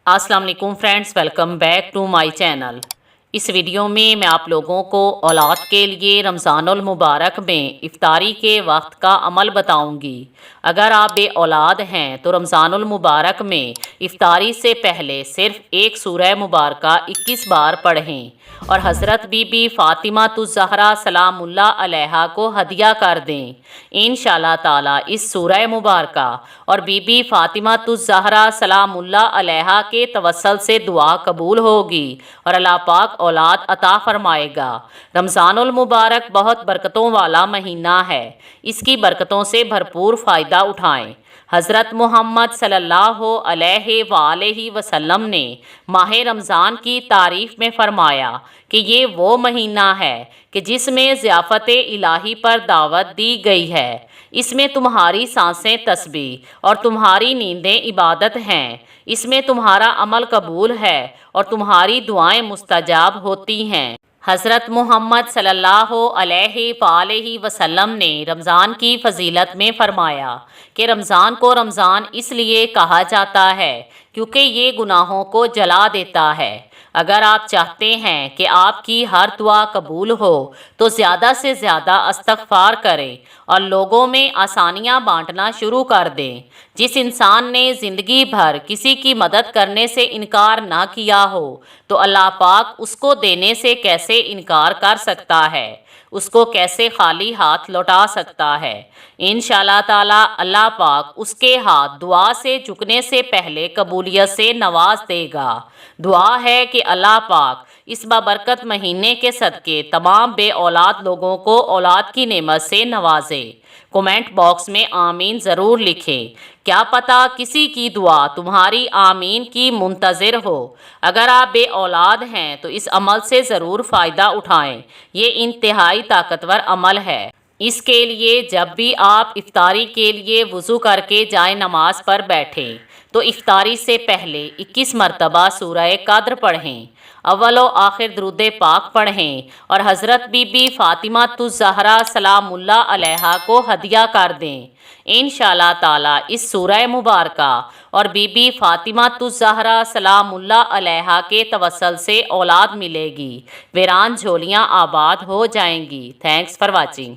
अस्सलाम वालेकुम friends, welcome back to my channel. इस वीडियो में मैं आप लोगों को औलाद के लिए रमज़ानुल मुबारक में इफ्तारी के वक्त का अमल बताऊंगी। अगर आप बे औलाद हैं तो रमज़ानुल मुबारक में इफ्तारी से पहले सिर्फ़ एक सूरह मुबारका 21 बार पढ़ें और हज़रत बीबी फ़ातिमा ज़हरा सलामुल्लाह अलैहा को हदिया कर दें। इंशाअल्लाह ताला इस सूरह मुबारका और बीबी फ़ातिमा ज़हरा सलामुल्लाह अलैहा के तवस्सल से दुआ कबूल होगी और अल्लाह पाक औलाद अता फरमाएगा। रमज़ानुल मुबारक बहुत बरकतों वाला महीना है, इसकी बरकतों से भरपूर फ़ायदा उठाएं। हज़रत मुहम्मद सल्लल्लाहु अलैहि वसल्लम ने माह रमज़ान की तारीफ़ में फ़रमाया कि ये वो महीना है कि जिसमें ज़ियाफ़त इलाही पर दावत दी गई है। इसमें तुम्हारी सांसें तस्बीह और तुम्हारी नींदें इबादत हैं। इसमें तुम्हारा अमल कबूल है और तुम्हारी दुआएं मुस्तजाब होती हैं। हज़रत मुहम्मद सल्लल्लाहु अलैहि वसल्लम ने रमज़ान की फ़जीलत में फ़रमाया कि रमज़ान को रमज़ान इसलिए कहा जाता है क्योंकि ये गुनाहों को जला देता है। अगर आप चाहते हैं कि आपकी हर दुआ कबूल हो तो ज़्यादा से ज़्यादा इस्तग़फ़ार करें और लोगों में आसानियाँ बांटना शुरू कर दें। जिस इंसान ने ज़िंदगी भर किसी की मदद करने से इनकार ना किया हो तो अल्लाह पाक उसको देने से कैसे इनकार कर सकता है, उसको कैसे खाली हाथ लौटा सकता है। इंशाअल्लाह ताला अल्लाह पाक उसके हाथ दुआ से झुकने से पहले कबूलियत से नवाज देगा। दुआ है कि अल्लाह पाक इस बाबरकत महीने के सदके तमाम बे औलाद लोगों को औलाद की नेमत से नवाजे। कमेंट बॉक्स में आमीन ज़रूर लिखें। क्या पता किसी की दुआ तुम्हारी आमीन की मुंतज़िर हो। अगर आप बे औलाद हैं तो इस अमल से ज़रूर फ़ायदा उठाएं। ये इंतहाई ताकतवर अमल है। इसके लिए जब भी आप इफ्तारी के लिए वज़ू करके जाए नमाज पर बैठें तो इफ्तारी से पहले 21 मरतबा सूरह कद्र पढ़ें, अव्वल व आखिर दुरूद पाक पढ़ें और हज़रत बीबी फ़ातिमा ज़हरा सलामुल्लाह अलैहा को हदिया कर दें। इंशाअल्लाह ताला इस सूरह मुबारका और बीबी फ़ातिमा ज़हरा सलामुल्लाह अलैहा के तवस्सल से औलाद मिलेगी, वीरान झोलियाँ आबाद हो जाएंगी। Thanks for watching.